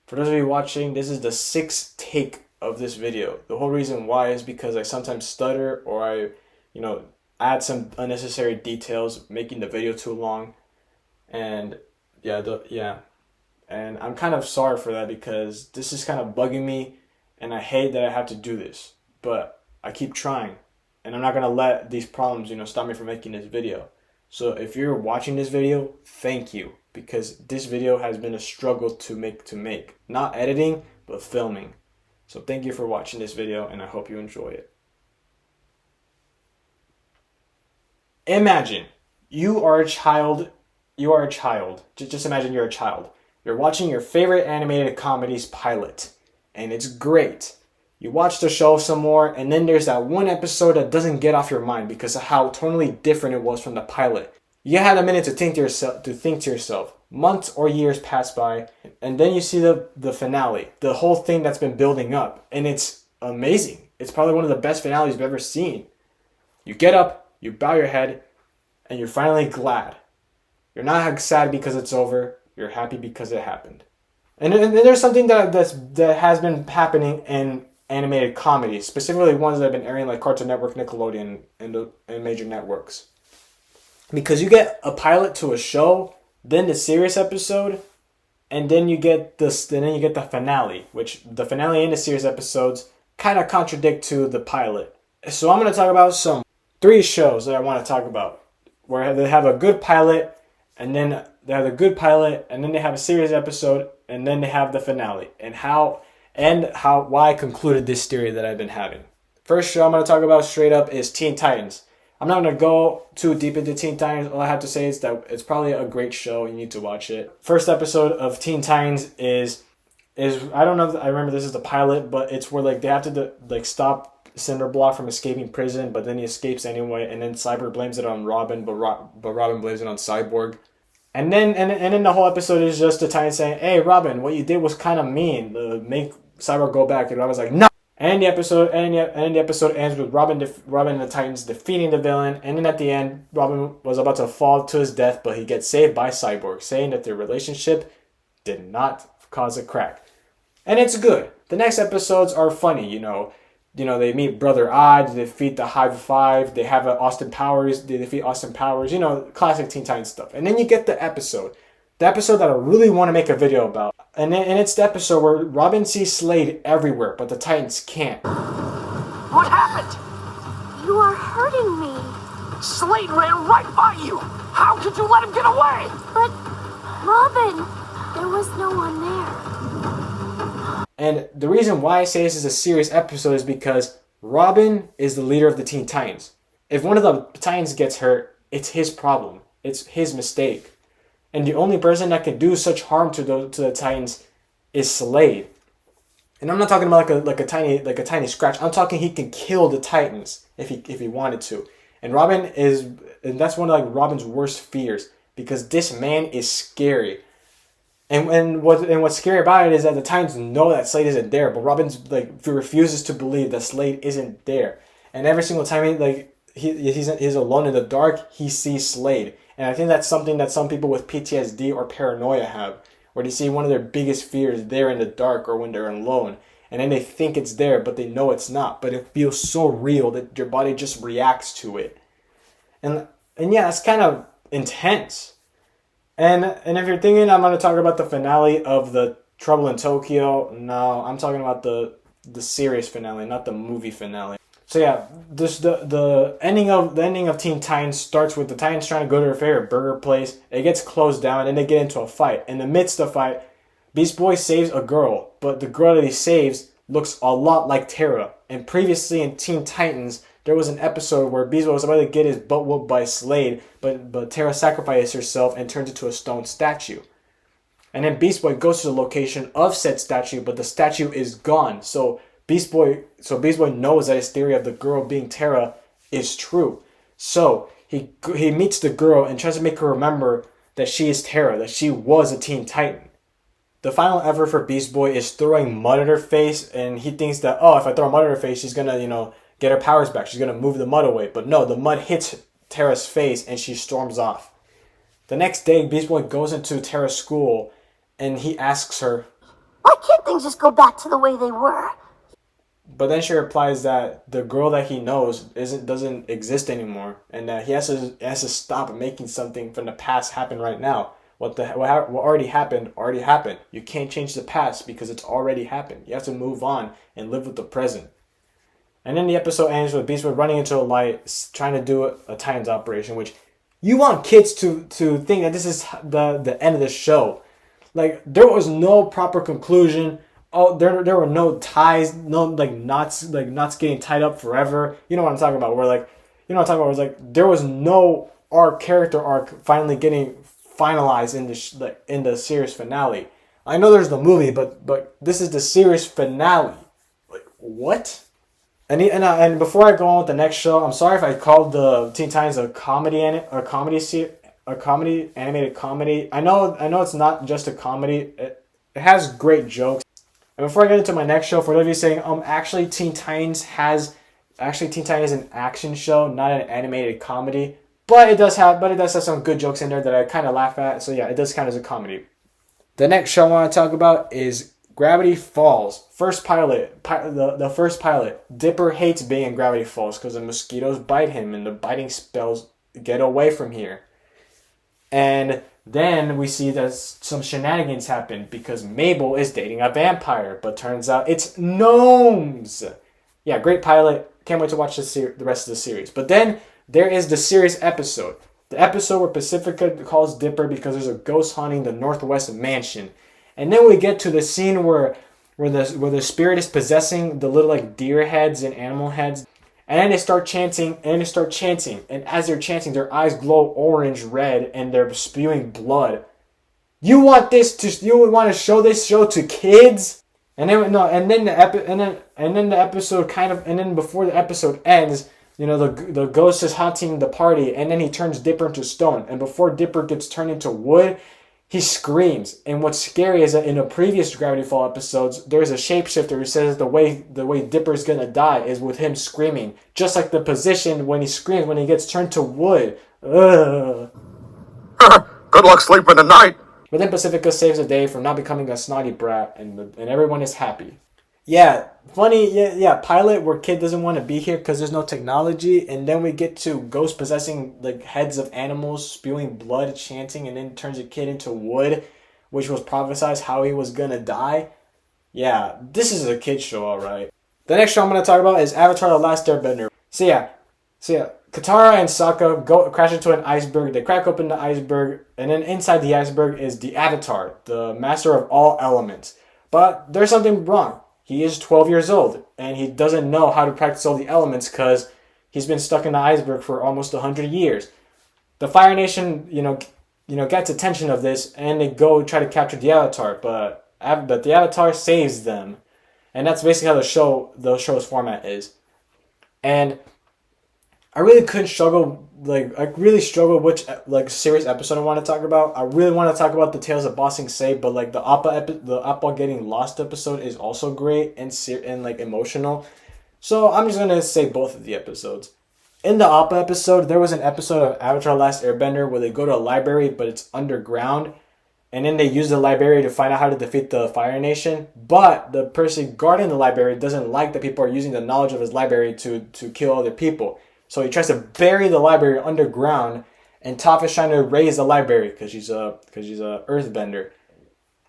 For those of you watching, this is the sixth take of this video. The whole reason why is because I sometimes stutter or you know, add some unnecessary details, making the video too long. And and I'm kind of sorry for that because this is kind of bugging me and I hate that I have to do this. But I keep trying and I'm not going to let these problems, stop me from making this video. So if you're watching this video, thank you, because this video has been a struggle to make. Not editing, but filming. So thank you for watching this video and I hope you enjoy it. Imagine you are a child. Just imagine you're a child. You're watching your favorite animated comedies pilot and it's great. You watch the show some more, and then there's that one episode that doesn't get off your mind because of how totally different it was from the pilot. You had a minute to think to yourself. Months or years pass by, and then you see the finale, the whole thing that's been building up, and it's amazing. It's probably one of the best finales you've ever seen. You get up, you bow your head, and you're finally glad. You're not sad because it's over. You're happy because it happened. And there's something that has been happening in animated comedies, specifically ones that have been airing like Cartoon Network, Nickelodeon, and major networks. Because you get a pilot to a show, then the series episode, and then you get the finale, which the finale and the series episodes kind of contradict to the pilot. So I'm going to talk about three shows that I want to talk about, where they have a good pilot, and then they have a good pilot, and then they have a series episode, and then they have the finale, and why I concluded this theory that I've been having. First show I'm going to talk about straight up is Teen Titans. I'm not going to go too deep into Teen Titans. All I have to say is that it's probably a great show. You need to watch it. First episode of Teen Titans is I don't know if I remember this is the pilot, but it's where they have to stop Cinderblock from escaping prison, but then he escapes anyway, and then Cyborg blames it on Robin, but Robin blames it on Cyborg. And then the whole episode is just the Titans saying, "Hey, Robin, what you did was kind of mean. Make Cyborg go back." And Robin's like, "No." And the episode ends with Robin and the Titans defeating the villain. And then at the end, Robin was about to fall to his death, but he gets saved by Cyborg, saying that their relationship did not cause a crack. And it's good. The next episodes are funny. They meet Brother Odd, they defeat the Hive Five, they have Austin Powers, they defeat Austin Powers, classic Teen Titans stuff. And then you get the episode that I really want to make a video about. And it's the episode where Robin sees Slade everywhere, but the Titans can't. What happened? You are hurting me. Slade ran right by you. How could you let him get away? But, Robin, there was no one there. And the reason why I say this is a serious episode is because Robin is the leader of the Teen Titans. If one of the Titans gets hurt, it's his problem. It's his mistake. And the only person that can do such harm to the Titans is Slade. And I'm not talking about like a tiny scratch. I'm talking he can kill the Titans if he wanted to. And that's one of Robin's worst fears, because this man is scary. And what's scary about it is that the Titans know that Slade isn't there, but Robin's refuses to believe that Slade isn't there. And every single time he's alone in the dark, he sees Slade. And I think that's something that some people with PTSD or paranoia have, where they see one of their biggest fears there in the dark or when they're alone. And then they think it's there, but they know it's not. But it feels so real that your body just reacts to it. And yeah, it's kind of intense. And if you're thinking I'm going to talk about the finale of the Trouble in Tokyo, no, I'm talking about the series finale, not the movie finale. So yeah, the ending of Teen Titans starts with the Titans trying to go to their favorite burger place. It gets closed down, and they get into a fight. In the midst of the fight, Beast Boy saves a girl, but the girl that he saves looks a lot like Terra. And previously in Teen Titans, there was an episode where Beast Boy was about to get his butt whooped by Slade, but Terra sacrifices herself and turns into a stone statue. And then Beast Boy goes to the location of said statue, but the statue is gone. So Beast Boy knows that his theory of the girl being Terra is true. So he meets the girl and tries to make her remember that she is Terra, that she was a Teen Titan. The final effort for Beast Boy is throwing mud at her face, and he thinks that, if I throw mud at her face, she's gonna, get her powers back. She's gonna move the mud away. But no, the mud hits Terra's face and she storms off. The next day, Beast Boy goes into Terra's school and he asks her, Why can't things just go back to the way they were? But then she replies that the girl that he knows doesn't exist anymore, and that he has to stop making something from the past happen right now. What already happened already happened. You can't change the past because it's already happened. You have to move on and live with the present. And then the episode ends with Beastwood running into a light, trying to do a Titans operation, which you want kids to think that this is the end of the show. Like, there was no proper conclusion. Oh, there were no ties, no knots getting tied up forever. You know what I'm talking about? Where it's like there was no character arc finally getting finalized in the series finale. I know there's the movie, but this is the series finale. Like, what? And before I go on with the next show, I'm sorry if I called the Teen Titans a comedy animated comedy. I know it's not just a comedy. It has great jokes. And before I get into my next show, for those of you saying, actually Teen Titans is an action show, not an animated comedy. But it does have some good jokes in there that I kind of laugh at. So yeah, it does count as a comedy. The next show I want to talk about is Gravity Falls. First pilot, the first pilot. Dipper hates being in Gravity Falls because the mosquitoes bite him and the biting spells get away from here. And then we see that some shenanigans happen because Mabel is dating a vampire, but turns out it's gnomes. Yeah, great pilot. Can't wait to watch the rest of the series. But then there is the series episode. The episode where Pacifica calls Dipper because there's a ghost haunting the Northwest Mansion. And then we get to the scene where the spirit is possessing the little deer heads and animal heads. And then they start chanting, and as they're chanting, their eyes glow orange, red, and they're spewing blood. You want to show this show to kids? And then before the episode ends, the ghost is haunting the party, and then he turns Dipper into stone. And before Dipper gets turned into wood, he screams. And what's scary is that in the previous Gravity Fall episodes, there's a shapeshifter who says the way Dipper's gonna die is with him screaming. Just like the position when he screams when he gets turned to wood. Ugh. Good luck sleeping tonight. But then Pacifica saves the day from not becoming a snotty brat, and everyone is happy. Yeah, funny, yeah, pilot where kid doesn't want to be here because there's no technology, and then we get to ghost possessing heads of animals, spewing blood, chanting, and then turns a kid into wood, which was prophesized how he was gonna die. Yeah, this is a kid show, alright. The next show I'm gonna talk about is Avatar: The Last Airbender. So yeah, Katara and Sokka crash into an iceberg. They crack open the iceberg, and then inside the iceberg is the Avatar, the master of all elements. But there's something wrong. He is 12 years old, and he doesn't know how to practice all the elements because he's been stuck in the iceberg for almost 100 years. The Fire Nation, gets attention of this, and they go try to capture the Avatar, but the Avatar saves them, and that's basically how the show's format is. And I really struggled which series episode I want to talk about. I really want to talk about the Tales of Ba Sing Se, but the Appa getting lost episode is also great and emotional. So I'm just gonna say both of the episodes. In the Appa episode, there was an episode of Avatar: Last Airbender where they go to a library, but it's underground, and then they use the library to find out how to defeat the Fire Nation. But the person guarding the library doesn't like that people are using the knowledge of his library to kill other people. So he tries to bury the library underground, and Toph is trying to raise the library because she's a earthbender.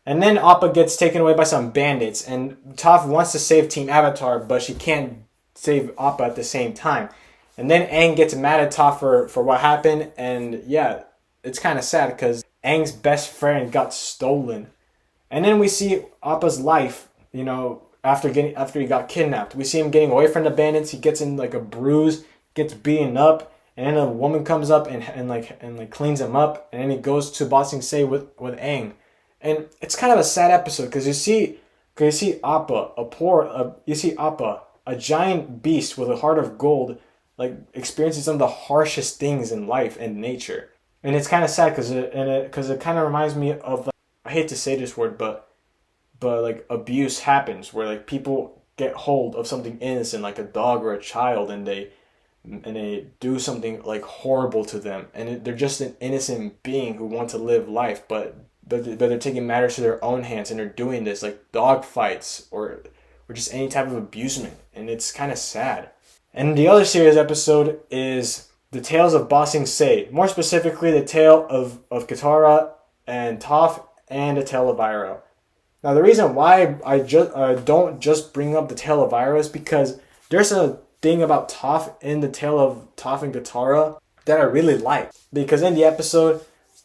And then Appa gets taken away by some bandits, and Toph wants to save Team Avatar, but she can't save Appa at the same time. And then Aang gets mad at Toph for what happened, and yeah, it's kind of sad because Aang's best friend got stolen. And then we see Appa's life, after he got kidnapped. We see him getting away from the bandits. He gets in a bruise, gets beaten up, and then a woman comes up and cleans him up, and then he goes to Ba Sing Se with Aang. And it's kind of a sad episode because you see Appa, a giant beast with a heart of gold, experiencing some of the harshest things in life and nature. And it's kind of sad because it kind of reminds me of, I hate to say this word, but abuse happens where people get hold of something innocent like a dog or a child, and they do something horrible to them, and they're just an innocent being who wants to live life, but but they're taking matters to their own hands and they're doing this like dog fights or just any type of abusement, and it's kind of sad. And the other series episode is the Tales of Ba Sing Se, more specifically the tale of Katara and Toph and the tale of Iroh. Now the reason why I don't just bring up the tale of Iroh is because there's a thing about Toph in the tale of Toph and Katara that I really like. Because in the episode,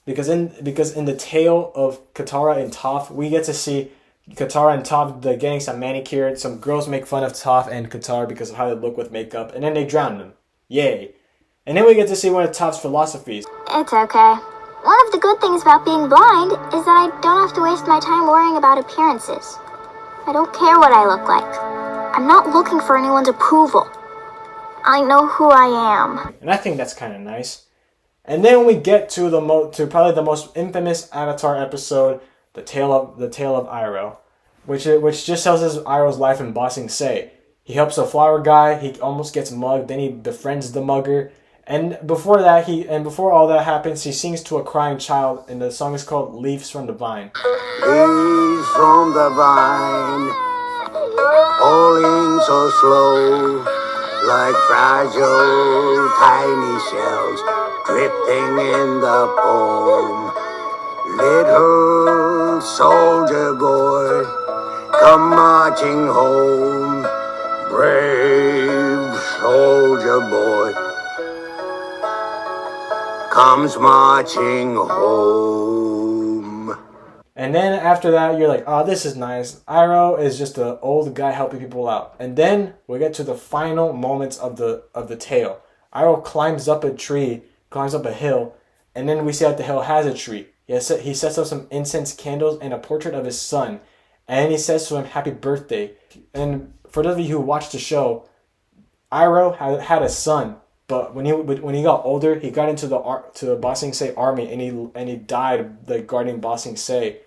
because in the tale of Katara and Toph, we get to see Katara and Toph getting some manicured. Some girls make fun of Toph and Katara because of how they look with makeup, and then they drown them. Yay! And then we get to see one of Toph's philosophies. It's okay. One of the good things about being blind is that I don't have to waste my time worrying about appearances. I don't care what I look like. I'm not looking for anyone's approval. I know who I am. And I think that's kind of nice. And then we get to to probably the most infamous Avatar episode, the tale of Iroh, which just tells us Iroh's life in Ba Sing Se. He helps a flower guy. He almost gets mugged. Then he befriends the mugger. And before all that happens, he sings to a crying child, and the song is called "Leaves from the Vine." Leaves from the vine, falling so slow, like fragile tiny shells drifting in the foam. Little soldier boy, come marching home. Brave soldier boy comes marching home. And then after that, you're like, oh, this is nice. Iroh is just an old guy helping people out. And then we get to the final moments of the tale. Iroh climbs up a tree, climbs up a hill, and then we see that the hill has a tree. He sets up some incense candles and a portrait of his son. And he says to him, happy birthday. And for those of you who watched the show, Iroh had a son. But when he got older, he got into the Ba Sing Se army, and he died like guarding Ba Sing Se.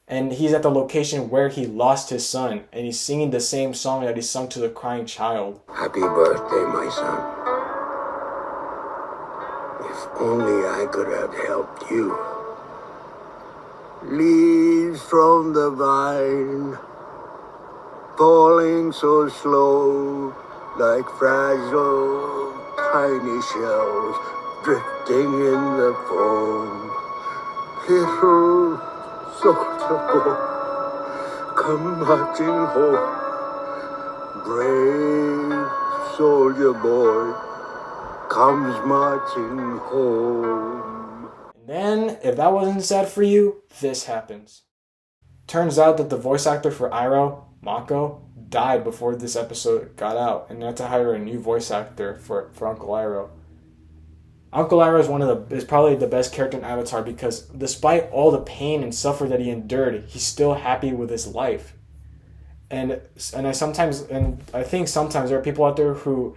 And he's at the location where he lost his son, and he's singing the same song that he sung to the crying child. Happy birthday, my son. If only I could have helped you. Leaves from the vine, falling so slow, like fragile tiny shells drifting in the foam. Little soldier boy, come marching home. Brave soldier boy comes marching home. And then, if that wasn't sad for you, this happens. Turns out that the voice actor for Iroh, Mako, died before this episode got out, and they had to hire a new voice actor for Uncle Iroh. Uncle Iroh is probably the best character in Avatar because despite all the pain and suffering that he endured, he's still happy with his life. And I think sometimes there are people out there who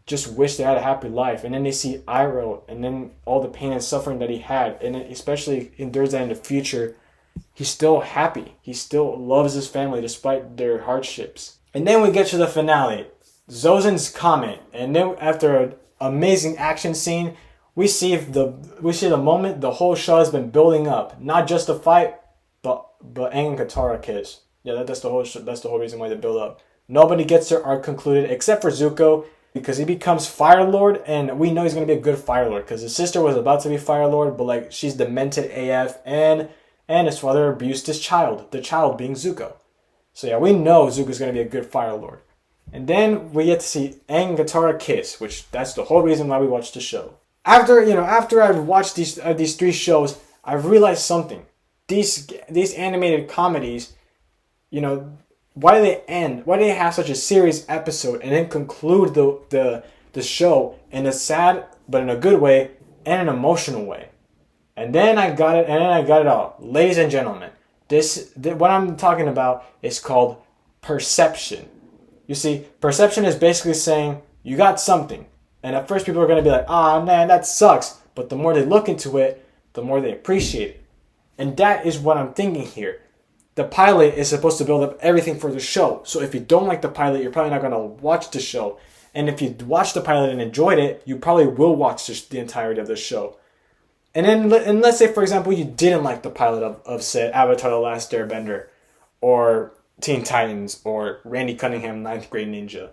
just wish they had a happy life, and then they see Iroh and then all the pain and suffering that he had, and especially endures that in the future. He's still happy. He still loves his family despite their hardships. And then we get to the finale, Zozen's comment, and then after an amazing action scene, we see the moment the whole show has been building up. Not just the fight, but Aang and Katara kiss. Yeah, that's the whole reason why they build up. Nobody gets their arc concluded except for Zuko, because he becomes Fire Lord, and we know he's gonna be a good Fire Lord because his sister was about to be Fire Lord, but like she's demented AF, and his father abused his child, the child being Zuko. So yeah, we know Zuko's going to be a good Fire Lord. And then we get to see Aang and Katara kiss, which that's the whole reason why we watched the show. After I've watched these three shows, I've realized something. These animated comedies, why do they end? Why do they have such a serious episode and then conclude the show in a sad but in a good way and an emotional way? And then I got it all. Ladies and gentlemen, what I'm talking about is called perception. You see, perception is basically saying you got something. And at first people are going to be like, man, that sucks. But the more they look into it, the more they appreciate it. And that is what I'm thinking here. The pilot is supposed to build up everything for the show. So if you don't like the pilot, you're probably not going to watch the show. And if you watch the pilot and enjoyed it, you probably will watch the entirety of the show. And then, and let's say, for example, you didn't like the pilot of say, Avatar The Last Airbender, or Teen Titans, or Randy Cunningham, Ninth Grade Ninja.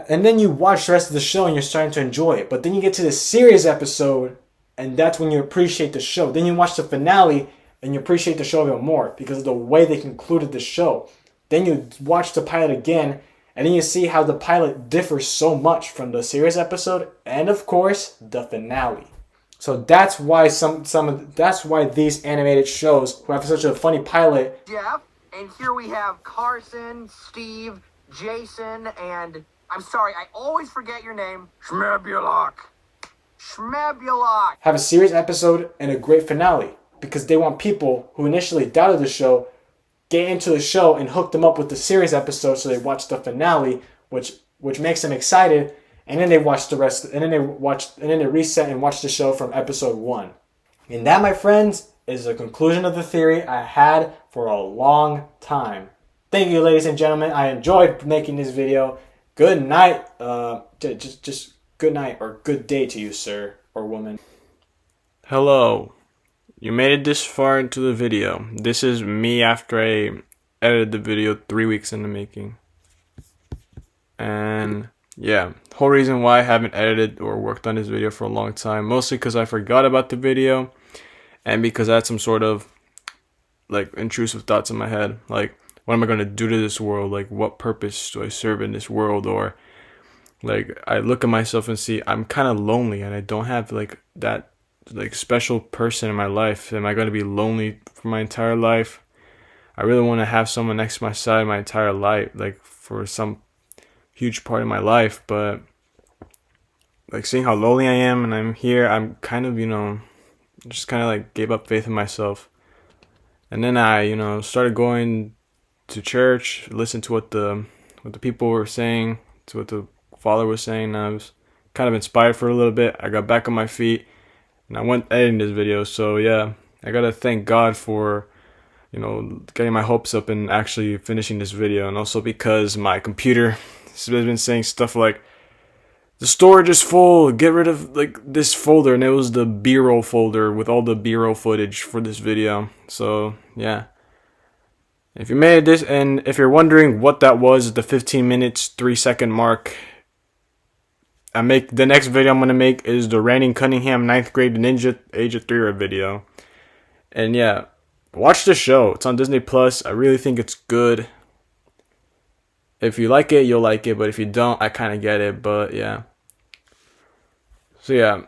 And then you watch the rest of the show and you're starting to enjoy it. But then you get to the series episode, and that's when you appreciate the show. Then you watch the finale, and you appreciate the show even more because of the way they concluded the show. Then you watch the pilot again, and then you see how the pilot differs so much from the series episode, and of course, the finale. So that's why that's why these animated shows who have such a funny pilot. Jeff, and here we have Carson, Steve, Jason, and I'm sorry, I always forget your name. Schmebulok. Have a series episode and a great finale because they want people who initially doubted the show get into the show and hook them up with the series episode so they watch the finale, which makes them excited, and then they watch the rest, and then they reset and watch the show from episode 1. And that, my friends, is the conclusion of the theory I had for a long time. Thank you, ladies and gentlemen. I enjoyed making this video. Good night. Just good night or good day to you, sir or woman. Hello. You made it this far into the video. This is me after I edited the video 3 weeks in the making. And yeah, the whole reason why I haven't edited or worked on this video for a long time, mostly because I forgot about the video and because I had some sort of like intrusive thoughts in my head. Like, what am I going to do to this world? Like, what purpose do I serve in this world? Or like, I look at myself and see I'm kind of lonely and I don't have like that like special person in my life. Am I going to be lonely for my entire life? I really want to have someone next to my side my entire life, like for some huge part of my life. But like, seeing how lonely I am and I'm here, I'm kind of, just kind of like gave up faith in myself. And then I, started going to church, listened to what the people were saying, to what the Father was saying. And I was kind of inspired for a little bit. I got back on my feet and I went editing this video. So yeah, I gotta thank God for, getting my hopes up and actually finishing this video. And also because my computer has been saying stuff like, the storage is full, get rid of like this folder. And it was the B-roll folder with all the B-roll footage for this video. So yeah, if you made this, and if you're wondering what that was, the 15 minutes 3-second mark, the next video I'm gonna make is the Randy Cunningham 9th grade ninja age of 3 video. And yeah, watch the show. It's on Disney Plus. I really think it's good. If you like it, you'll like it, but if you don't, I kind of get it. But yeah. So yeah,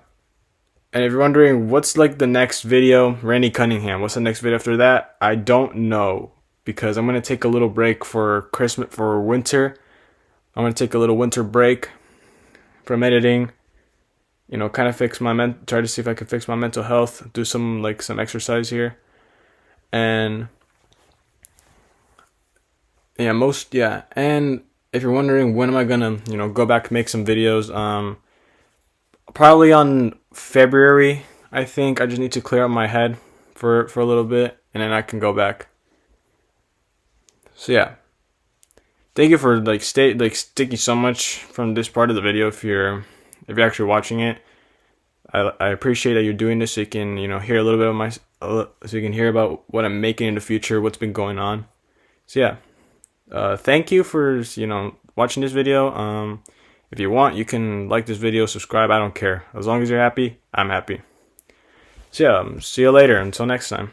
and if you're wondering what's like the next video, Randy Cunningham, what's the next video after that? I don't know, because I'm gonna take a little break for Christmas, for winter. I'm gonna take a little winter break from editing, kind of try to see if I can fix my mental health, do some exercise here. And yeah, and if you're wondering when am I gonna, go back and make some videos, probably on February, I think. I just need to clear out my head for a little bit, and then I can go back. So yeah. Thank you for sticking so much from this part of the video. If you're actually watching it, I appreciate that you're doing this so you can hear a little bit of so you can hear about what I'm making in the future, what's been going on. So yeah, thank you for watching this video. If you want, you can like this video, subscribe. I don't care, as long as you're happy, I'm happy. So yeah, see you later. Until next time.